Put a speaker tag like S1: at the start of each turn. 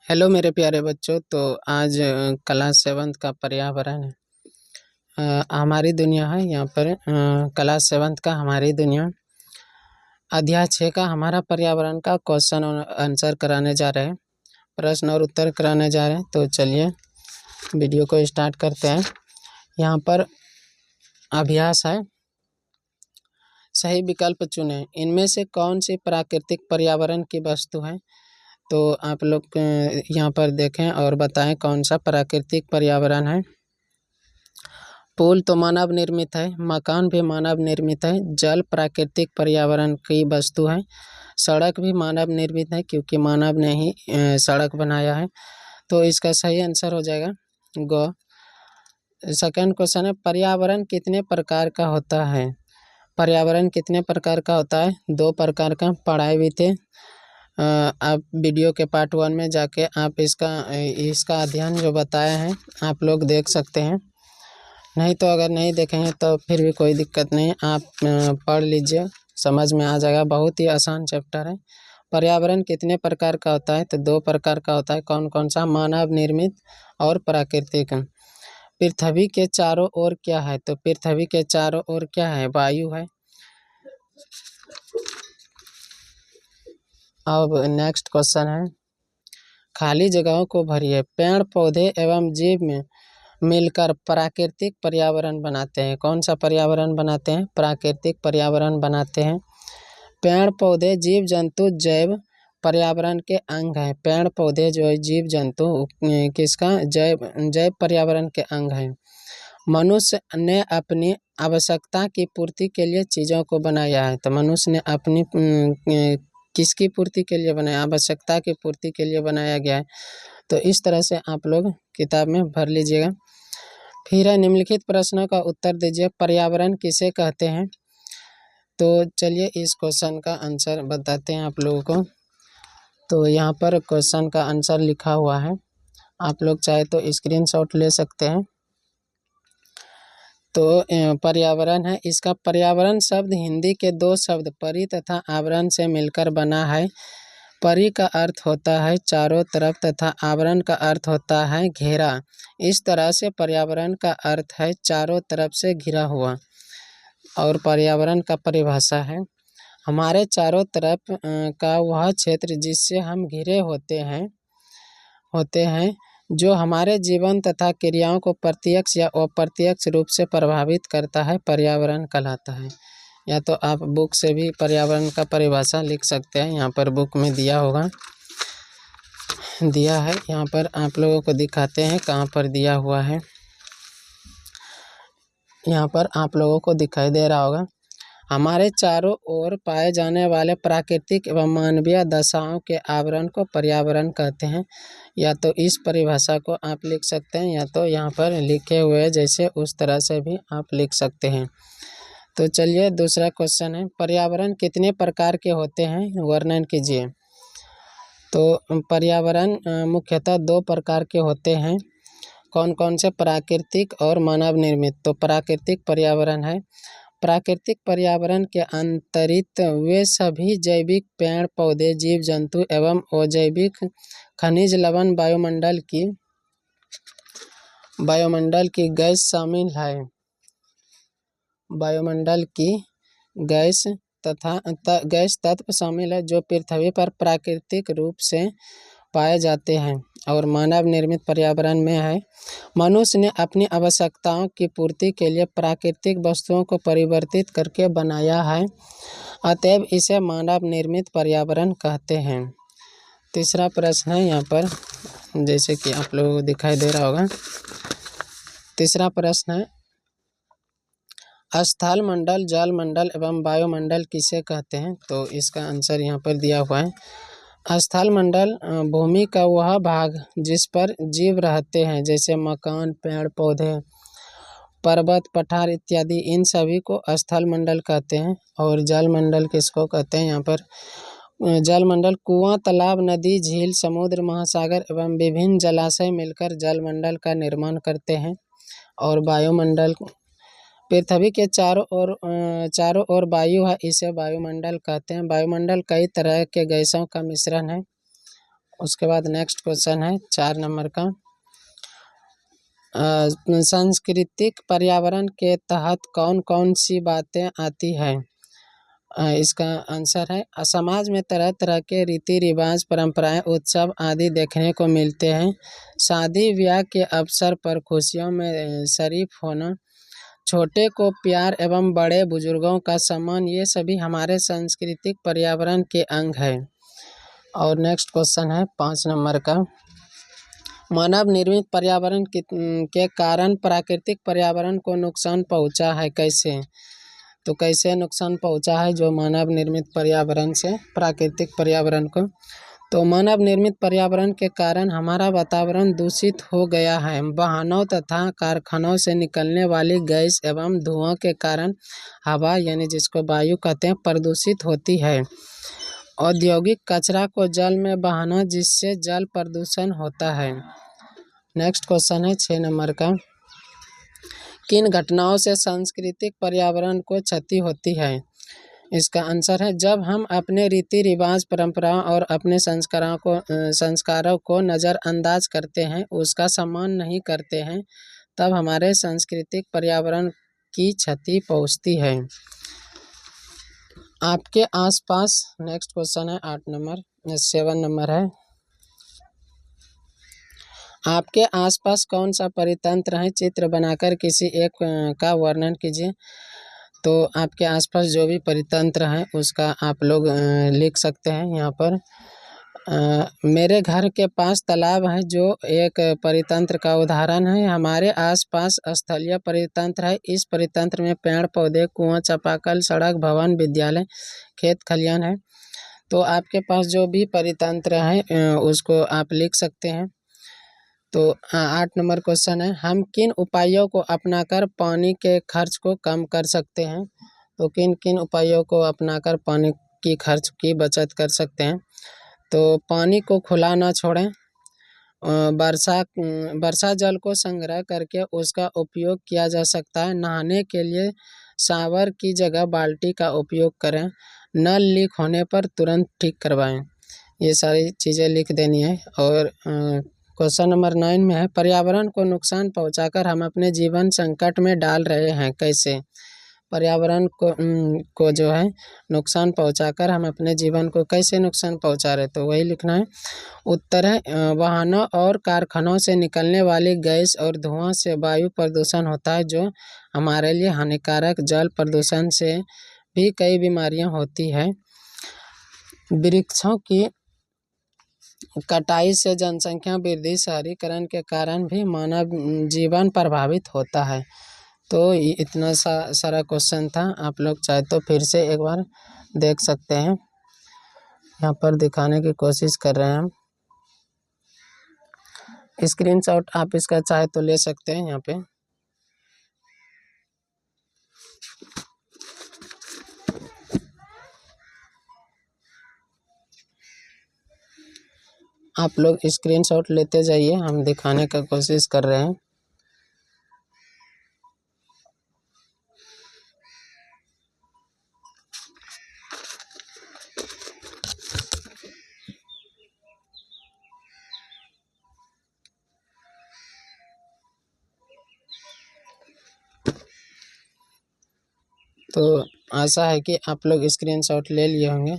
S1: Hello मेरे प्यारे बच्चों। तो आज क्लास 7 का पर्यावरण है। हमारी दुनिया है यहाँ पर। क्लास 7 का हमारी दुनिया अध्याय 6 का हमारा पर्यावरण का क्वेश्चन और आंसर कराने जा रहे हैं, प्रश्न और उत्तर कराने जा रहे हैं। तो चलिए वीडियो को स्टार्ट करते हैं। यहाँ पर अभ्यास है, सही विकल्प चुनें। इनमें से कौन सी प्राकृतिक पर्यावरण की वस्तु है? तो आप लोग यहाँ पर देखें और बताएं कौन सा प्राकृतिक पर्यावरण है। पुल तो मानव निर्मित है, मकान भी मानव निर्मित है, जल प्राकृतिक पर्यावरण की वस्तु है, सड़क भी मानव निर्मित है क्योंकि मानव ने ही सड़क बनाया है। तो इसका सही आंसर हो जाएगा ग। सेकंड क्वेश्चन है, पर्यावरण कितने प्रकार का होता है? पर्यावरण कितने प्रकार का होता है? 2 प्रकार का पढ़ाए भी थे। आप वीडियो के पार्ट 1 में जाके आप इसका अध्ययन जो बताया है आप लोग देख सकते हैं। नहीं तो अगर नहीं देखेंगे तो फिर भी कोई दिक्कत नहीं, आप पढ़ लीजिए, समझ में आ जाएगा। बहुत ही आसान चैप्टर है। पर्यावरण कितने प्रकार का होता है? तो 2 प्रकार का होता है। कौन कौन सा? मानव निर्मित और प्राकृतिक। पृथ्वी के चारों ओर क्या है? तो पृथ्वी के चारों ओर क्या है? वायु है। अब नेक्स्ट क्वेश्चन है, खाली जगहों को भरिए। पेड़ पौधे एवं जीव में मिलकर प्राकृतिक पर्यावरण बनाते हैं। कौन सा पर्यावरण बनाते हैं? प्राकृतिक पर्यावरण बनाते हैं। पेड़ पौधे जीव जंतु जैव पर्यावरण के अंग हैं। पेड़ पौधे जो है जीव जंतु किसका? जैव पर्यावरण के अंग हैं। मनुष्य ने अपनी आवश्यकता की पूर्ति के लिए चीज़ों को बनाया है। तो मनुष्य ने अपनी किसकी पूर्ति के लिए बनाया? आवश्यकता की पूर्ति के लिए बनाया गया है। तो इस तरह से आप लोग किताब में भर लीजिएगा। फिर है, निम्नलिखित प्रश्नों का उत्तर दीजिए। पर्यावरण किसे कहते हैं? तो चलिए इस क्वेश्चन का आंसर बताते हैं आप लोगों को। तो यहाँ पर क्वेश्चन का आंसर लिखा हुआ है, आप लोग चाहे तो स्क्रीनशॉट ले सकते हैं। तो पर्यावरण है, इसका पर्यावरण शब्द हिंदी के 2 शब्द परि तथा आवरण से मिलकर बना है। परि का अर्थ होता है चारों तरफ तथा आवरण का अर्थ होता है घेरा। इस तरह से पर्यावरण का अर्थ है चारों तरफ से घिरा हुआ। और पर्यावरण का परिभाषा है, हमारे चारों तरफ का वह क्षेत्र जिससे हम घिरे होते हैं जो हमारे जीवन तथा क्रियाओं को प्रत्यक्ष या अप्रत्यक्ष रूप से प्रभावित करता है, पर्यावरण कहलाता है। या तो आप बुक से भी पर्यावरण का परिभाषा लिख सकते हैं, यहाँ पर बुक में दिया है। यहाँ पर आप लोगों को दिखाते हैं कहाँ पर दिया हुआ है। यहाँ पर आप लोगों को दिखाई दे रहा होगा, हमारे चारों ओर पाए जाने वाले प्राकृतिक एवं मानवीय दशाओं के आवरण को पर्यावरण कहते हैं। या तो इस परिभाषा को आप लिख सकते हैं या तो यहाँ पर लिखे हुए जैसे उस तरह से भी आप लिख सकते हैं। तो चलिए दूसरा क्वेश्चन है, पर्यावरण कितने प्रकार के होते हैं? वर्णन कीजिए। तो पर्यावरण मुख्यतः 2 प्रकार के होते हैं। कौन कौन से? प्राकृतिक और मानव निर्मित। तो प्राकृतिक पर्यावरण है, प्राकृतिक पर्यावरण के अंतर्गत वे सभी जैविक पेड़ पौधे जीव जंतु एवं अजैविक खनिज लवण वायुमंडल की गैस शामिल है। वायुमंडल की गैस तत्व शामिल है जो पृथ्वी पर प्राकृतिक रूप से पाए जाते हैं। और मानव निर्मित पर्यावरण में है, मनुष्य ने अपनी आवश्यकताओं की पूर्ति के लिए प्राकृतिक वस्तुओं को परिवर्तित करके बनाया है, अतएव इसे मानव निर्मित पर्यावरण कहते हैं। तीसरा प्रश्न है यहाँ पर, जैसे कि आप लोगों को दिखाई दे रहा होगा। तीसरा प्रश्न है, स्थल मंडल जल मंडल एवं वायुमंडल किसे कहते हैं? तो इसका आंसर यहाँ पर दिया हुआ है, स्थल मंडल भूमि का वह भाग जिस पर जीव रहते हैं, जैसे मकान पेड़ पौधे पर्वत पठार इत्यादि, इन सभी को स्थल मंडल कहते हैं। और जल मंडल किसको कहते हैं? यहाँ पर जल मंडल कुआं तालाब नदी झील समुद्र महासागर एवं विभिन्न जलाशय मिलकर जल मंडल का निर्माण करते हैं। और वायुमंडल पृथ्वी के चारों ओर वायु है, इसे वायुमंडल कहते हैं। वायुमंडल कई तरह के गैसों का मिश्रण है उसके बाद नेक्स्ट क्वेश्चन है 4 नंबर का, सांस्कृतिक पर्यावरण के तहत कौन कौन सी बातें आती है। इसका आंसर है, समाज में तरह तरह के रीति रिवाज, परंपराएं, उत्सव आदि देखने को मिलते हैं। शादी ब्याह के अवसर पर खुशियों में शरीक होना, छोटे को प्यार एवं बड़े बुजुर्गों का सम्मान, ये सभी हमारे सांस्कृतिक पर्यावरण के अंग हैं। और नेक्स्ट क्वेश्चन है 5 नंबर का, मानव निर्मित पर्यावरण के कारण प्राकृतिक पर्यावरण को नुकसान पहुंचा है, कैसे। तो कैसे नुकसान पहुंचा है जो मानव निर्मित पर्यावरण से प्राकृतिक पर्यावरण को। तो मानव निर्मित पर्यावरण के कारण हमारा वातावरण दूषित हो गया है। वाहनों तथा कारखानों से निकलने वाली गैस एवं धुआं के कारण हवा, यानी जिसको वायु कहते हैं, प्रदूषित होती है। औद्योगिक कचरा को जल में बहाना, जिससे जल प्रदूषण होता है। नेक्स्ट क्वेश्चन है 6 नंबर का, किन घटनाओं से सांस्कृतिक पर्यावरण को क्षति होती है। इसका आंसर है, जब हम अपने रीति रिवाज, परंपराओं और अपने संस्कारों को नज़रअंदाज करते हैं, उसका सम्मान नहीं करते हैं, तब हमारे सांस्कृतिक पर्यावरण की क्षति पहुंचती है। आपके आसपास, नेक्स्ट क्वेश्चन है 8 नंबर, 7 नंबर है, आपके आसपास कौन सा परितंत्र है, चित्र बनाकर किसी एक का वर्णन कीजिए। तो आपके आसपास जो भी परितंत्र है उसका आप लोग लिख सकते हैं यहाँ पर। मेरे घर के पास तालाब है, जो एक परितंत्र का उदाहरण है। हमारे आसपास स्थलीय परितंत्र है। इस परितंत्र में पेड़ पौधे, कुआं, चापाकल, सड़क, भवन, विद्यालय, खेत खलियान है। तो आपके पास जो भी परितंत्र है उसको आप लिख सकते हैं। तो 8 नंबर क्वेश्चन है, हम किन उपायों को अपनाकर पानी के खर्च को कम कर सकते हैं। तो किन किन उपायों को अपनाकर पानी की खर्च की बचत कर सकते हैं। तो पानी को खुला ना छोड़ें, वर्षा जल को संग्रह करके उसका उपयोग किया जा सकता है। नहाने के लिए शावर की जगह बाल्टी का उपयोग करें। नल लीक होने पर तुरंत ठीक करवाएं। ये सारी चीज़ें लिख देनी है। और क्वेश्चन नंबर 9 में है, पर्यावरण को नुकसान पहुंचाकर हम अपने जीवन संकट में डाल रहे हैं, कैसे। पर्यावरण को जो है नुकसान पहुंचाकर हम अपने जीवन को कैसे नुकसान पहुंचा रहे, तो वही लिखना है। उत्तर है, वाहनों और कारखानों से निकलने वाली गैस और धुआं से वायु प्रदूषण होता है, जो हमारे लिए हानिकारक। जल प्रदूषण से भी कई बीमारियां होती है। वृक्षों की कटाई से जनसंख्या वृद्धि, शहरीकरण के कारण भी मानव जीवन प्रभावित होता है। तो इतना सारा क्वेश्चन था। आप लोग चाहे तो फिर से एक बार देख सकते हैं। यहाँ पर दिखाने की कोशिश कर रहे हैं हम। स्क्रीनशॉट आप इसका चाहे तो ले सकते हैं। यहाँ पे आप लोग स्क्रीनशॉट लेते जाइए, हम दिखाने का कोशिश कर रहे हैं। तो आशा है कि आप लोग स्क्रीनशॉट ले लिए होंगे।